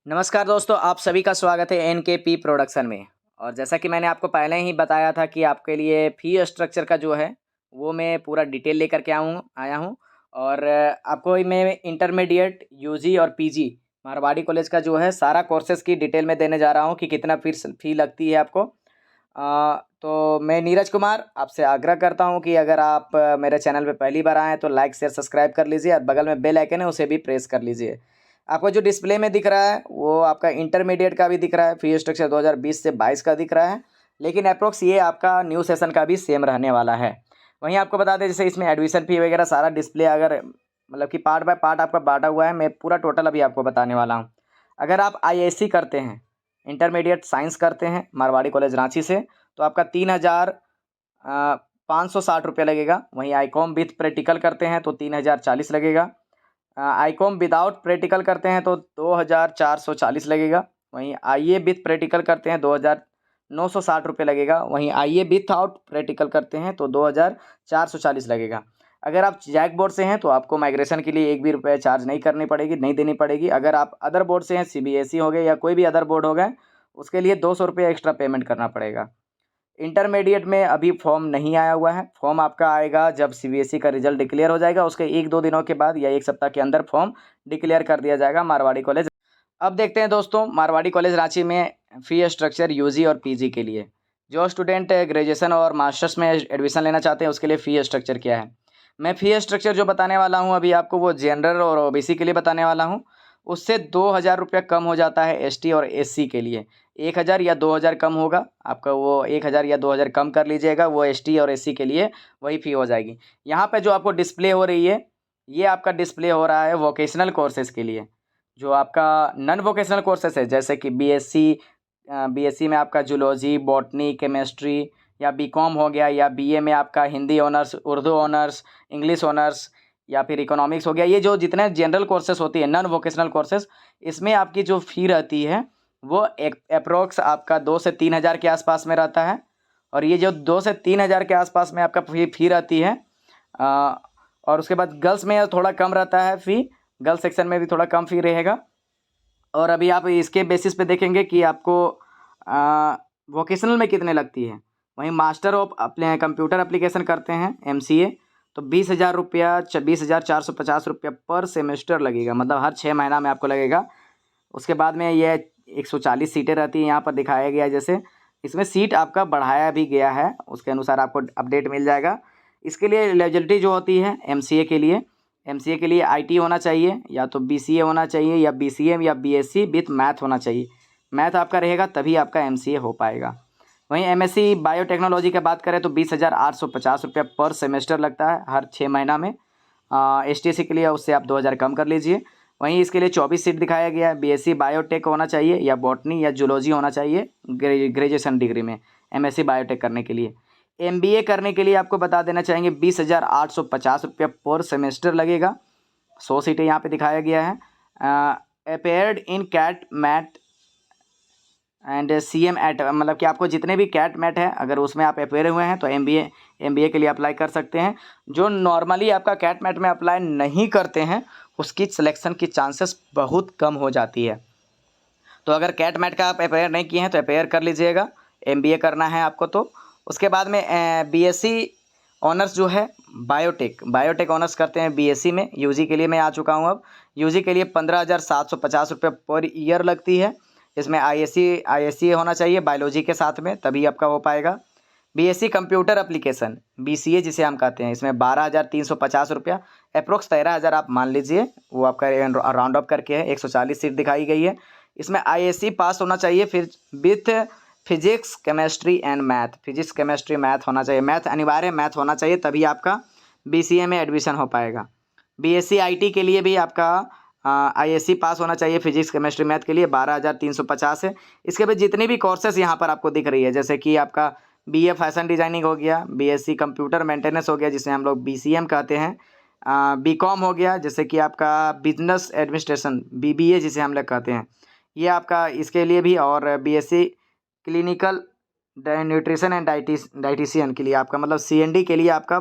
नमस्कार दोस्तों, आप सभी का स्वागत है एनकेपी प्रोडक्शन में। और जैसा कि मैंने आपको पहले ही बताया था कि आपके लिए फ़ी स्ट्रक्चर का जो है वो मैं पूरा डिटेल लेकर के आया हूँ। और आपको मैं इंटरमीडिएट, यूजी और पीजी मारवाड़ी कॉलेज का जो है सारा कोर्सेज़ की डिटेल में देने जा रहा हूँ कि कितना फ़ी लगती है आपको। तो मैं नीरज कुमार आपसे आग्रह करता हूँ कि अगर आप मेरे चैनल पे पहली बार आए हैं तो लाइक, शेयर, सब्सक्राइब कर लीजिए और बगल में बेल आइकन है उसे भी प्रेस कर लीजिए। आपको जो डिस्प्ले में दिख रहा है वो आपका इंटरमीडिएट का भी दिख रहा है, फ़ी स्ट्रक्चर 2020 से 22 का दिख रहा है, लेकिन अप्रोक्स ये आपका न्यू सेशन का भी सेम रहने वाला है। वहीं आपको बता दें जैसे इसमें एडमिशन फ़ी वगैरह सारा डिस्प्ले अगर मतलब कि पार्ट बाय पार्ट आपका बाँटा हुआ है, मैं पूरा टोटल अभी आपको बताने वाला हूँ। अगर आप आईएससी करते हैं, इंटरमीडिएट साइंस करते हैं मारवाड़ी कॉलेज रांची से, तो आपका 3,560 रुपये लगेगा। वहीं आईकॉम विथ प्रैक्टिकल करते हैं तो 3,040 लगेगा। आईकॉम विदाउट प्रैक्टिकल करते हैं तो 2,440 लगेगा। वहीं आईए विथ प्रैक्टिकल करते हैं 2,960 रुपये लगेगा। वहीं आईए विथआउट प्रैक्टिकल करते हैं तो 2,440 लगेगा। अगर आप जैक बोर्ड से हैं तो आपको माइग्रेशन के लिए एक भी रुपये चार्ज नहीं देनी पड़ेगी। अगर आप अदर बोर्ड से हैं, सीबीएसई हो गए या कोई भी अदर बोर्ड हो गए, उसके लिए 200 रुपये एक्स्ट्रा पेमेंट करना पड़ेगा। इंटरमीडिएट में अभी फॉर्म नहीं आया हुआ है। फॉर्म आपका आएगा जब सीबीएसई का रिजल्ट डिक्लेयर हो जाएगा, उसके 1-2 दिनों के बाद या 1 सप्ताह के अंदर फॉर्म डिक्लेयर कर दिया जाएगा मारवाड़ी कॉलेज। अब देखते हैं दोस्तों, मारवाड़ी कॉलेज रांची में फ़ी स्ट्रक्चर यूजी और पीजी के लिए। जो स्टूडेंट ग्रेजुएशन और मास्टर्स में एडमिशन लेना चाहते हैं उसके लिए फ़ी स्ट्रक्चर क्या है। मैं फ़ी स्ट्रक्चर जो बताने वाला हूँ अभी आपको, वो जनरल और ओबीसी के लिए बताने वाला हूँ। उससे 2,000 रुपया कम हो जाता है एसटी और एससी के लिए। 1,000 या 2,000 कम होगा आपका, वो 1,000 या 2,000 कम कर लीजिएगा, वो एसटी और एससी के लिए वही फ़ी हो जाएगी। यहाँ पे जो आपको डिस्प्ले हो रही है, ये आपका डिस्प्ले हो रहा है वोकेशनल कोर्सेज़ के लिए। जो आपका नॉन वोकेशनल कोर्सेज़ है जैसे कि बीएससी में आपका जूलॉजी, बॉटनी, केमिस्ट्री, या बीकॉम हो गया, या बीए में आपका Hindi honours, Urdu honours, English honours, या फिर इकोनॉमिक्स हो गया। ये जो जितने जनरल कोर्सेज़ होती है नॉन वोकेशनल कोर्सेज़, इसमें आपकी जो फ़ी रहती है वो एक अप्रोक्स आपका 2 से 3,000 के आसपास में रहता है। और ये जो 2 से 3,000 के आसपास में आपका फ़ी रहती है। अ, और उसके बाद गर्ल्स में थोड़ा कम रहता है फ़ी, गर्ल्स सेक्शन में भी थोड़ा कम फ़ी रहेगा। और अभी आप इसके बेसिस पे देखेंगे कि आपको वोकेशनल में कितने लगती है। वहीं मास्टर ऑफ अपने कंप्यूटर एप्लीकेशन करते हैं एमसीए, तो 20,450 रुपया पर सेमेस्टर लगेगा, मतलब हर 6 महीना में आपको लगेगा। उसके बाद में ये 140 सीटें रहती हैं, यहाँ पर दिखाया गया है जैसे इसमें सीट आपका बढ़ाया भी गया है, उसके अनुसार आपको अपडेट मिल जाएगा। इसके लिए एलिजिबिलिटी जो होती है एमसीए के लिए आईटी होना चाहिए, या तो बीसीए होना चाहिए, या बीसीए या बीएससी विथ मैथ होना चाहिए। मैथ आपका रहेगा तभी आपका एमसीए हो पाएगा। वहीं एमएससी बायोटेक्नोलॉजी की बात करें तो 20,850 रुपया पर सेमेस्टर लगता है हर 6 महीना में। एसटीएससी के लिए उससे आप 2,000 कम कर लीजिए। वहीं इसके लिए 24 सीट दिखाया गया है। बीएससी बायोटेक होना चाहिए, या बॉटनी या जूलॉजी होना चाहिए ग्रेजुएशन डिग्री में एमएससी बायोटेक करने के लिए। एमबीए करने के लिए आपको बता देना चाहेंगे 20,850 रुपया पर सेमेस्टर लगेगा। 100 सीटें यहाँ पे दिखाया गया है। Appeared in CAT MAT and CMAT, मतलब कि आपको जितने भी कैट मैट है अगर उसमें आप अपेयर हुए हैं तो एमबीए के लिए अप्लाई कर सकते हैं। जो नॉर्मली आपका कैट मैट में अप्लाई नहीं करते हैं उसकी सिलेक्शन की चांसेस बहुत कम हो जाती है। तो अगर कैट मैट का आप अपेयर नहीं किए हैं तो अपेयर कर लीजिएगा, एमबीए करना है आपको तो। उसके बाद में बीएससी ऑनर्स जो है बायोटेक ऑनर्स करते हैं बीएससी में। यूजी के लिए मैं आ चुका हूँ अब। यूजी के लिए 15,750 रुपये पर ईयर लगती है। इसमें आईएससी होना चाहिए बायोलॉजी के साथ में, तभी आपका हो पाएगा। बीएससी कंप्यूटर एप्लीकेशन बीसीए जिसे हम कहते हैं, इसमें 12,350 रुपया, अप्रोक्स 13,000 आप मान लीजिए, वो आपका राउंड अप करके है। 140 सीट दिखाई गई है। इसमें आईएससी पास होना चाहिए, फिर with physics chemistry and math, physics chemistry math होना चाहिए, मैथ अनिवार्य मैथ होना चाहिए, तभी आपका बीसीए में एडमिशन हो पाएगा। बीएससी आईटी के लिए भी आपका आईएससी पास होना चाहिए फिजिक्स केमिस्ट्री मैथ के लिए, 12,350 है। इसके बाद जितनी भी कोर्सेस यहाँ पर आपको दिख रही है जैसे कि आपका बीए फैशन डिजाइनिंग हो गया, बीएससी कंप्यूटर मेंटेनेंस हो गया जिसे हम लोग बीसीएम कहते हैं, बीकॉम हो गया जैसे कि आपका बिजनेस एडमिनिस्ट्रेशन बीबीए जिसे हम लोग कहते हैं, ये आपका इसके लिए भी। और BSc clinical nutrition and dietitian के लिए आपका मतलब सीएनडी के लिए आपका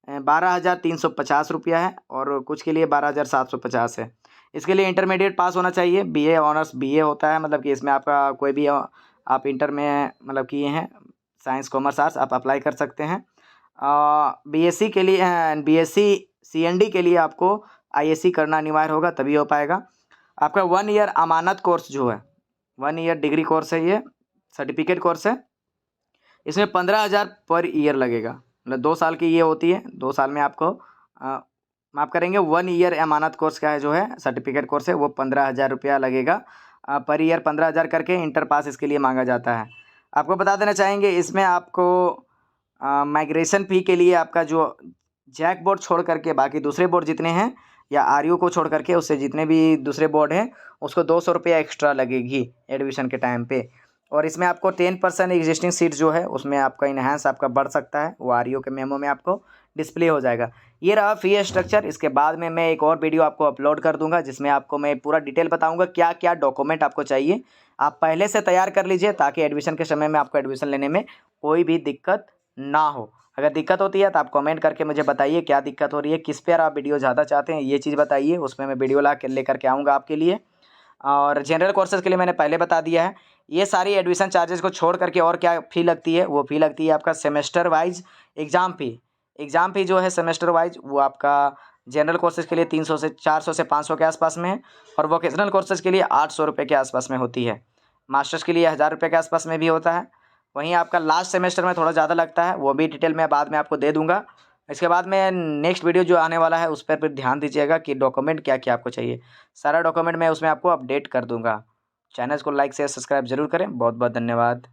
12,350 रुपया है, और कुछ के लिए 12,750 है। इसके लिए इंटरमीडिएट पास होना चाहिए, बीए ऑनर्स बीए होता है, मतलब कि इसमें आपका कोई भी आप इंटर में मतलब किए हैं साइंस कॉमर्स आर्ट्स आप अप्लाई कर सकते हैं। बीएससी के लिए बीएससी सीएनडी के लिए आपको आईएससी करना अनिवार्य होगा, तभी हो पाएगा। आपका 1 ईयर अमानत कोर्स जो है 1 ईयर डिग्री कोर्स है, ये सर्टिफिकेट कोर्स है। इसमें 15,000 पर ईयर लगेगा, मतलब 2 साल की ये होती है। 2 साल में आपको माफ़ करेंगे 1 ईयर अमानत कोर्स का है जो है सर्टिफिकेट कोर्स है, वो 15,000 रुपया लगेगा पर ईयर 15,000 करके। इंटर पास इसके लिए मांगा जाता है। आपको बता देना चाहेंगे इसमें आपको माइग्रेशन फ़ी के लिए आपका जो जैक बोर्ड छोड़ करके बाकी दूसरे बोर्ड जितने हैं या आरयू को छोड़ करके उससे जितने भी दूसरे बोर्ड हैं उसको 200 रुपया एक्स्ट्रा लगेगी एडमिशन के टाइम पे। और इसमें आपको 10% एग्जिस्टिंग सीट जो है उसमें आपका इन्हांस आपका बढ़ सकता है, वो आरयू के मेमो में आपको डिस्प्ले हो जाएगा। ये रहा फ़ी स्ट्रक्चर। इसके बाद में मैं एक और वीडियो आपको अपलोड कर दूंगा जिसमें आपको मैं पूरा डिटेल बताऊंगा क्या क्या डॉक्यूमेंट आपको चाहिए। आप पहले से तैयार कर लीजिए ताकि एडमिशन के समय में आपको एडमिशन लेने में कोई भी दिक्कत ना हो। अगर दिक्कत होती है तो आप कमेंट करके मुझे बताइए क्या दिक्कत हो रही है, किस पर आप वीडियो ज़्यादा चाहते हैं, ये चीज़ बताइए, उसमें मैं वीडियो लेकर के आऊँगा आपके लिए। और जनरल कोर्सेज़ के लिए मैंने पहले बता दिया है। ये सारी एडमिशन चार्जेस को छोड़ करके और क्या फ़ी लगती है, वो फ़ी लगती है आपका सेमेस्टर वाइज एग्ज़ाम फ़ी। एग्ज़ाम फ़ी जो है सेमेस्टर वाइज वो आपका जनरल कोर्सेज़ के लिए 300 से 400 से 500 के आसपास में है, और वोकेशनल कोर्सेज़ के लिए 800 रुपये के आसपास में होती है। मास्टर्स के लिए 1000 रुपये के आसपास में भी होता है। वहीं आपका लास्ट सेमेस्टर में थोड़ा ज़्यादा लगता है, वो भी डिटेल मैं बाद में आपको दे दूँगा। इसके बाद में नेक्स्ट वीडियो जो आने वाला है उस पर फिर ध्यान दीजिएगा कि डॉक्यूमेंट क्या क्या आपको चाहिए। सारा डॉक्यूमेंट मैं उसमें आपको अपडेट कर दूँगा। चैनल को लाइक शेयर सब्सक्राइब जरूर करें। बहुत बहुत धन्यवाद।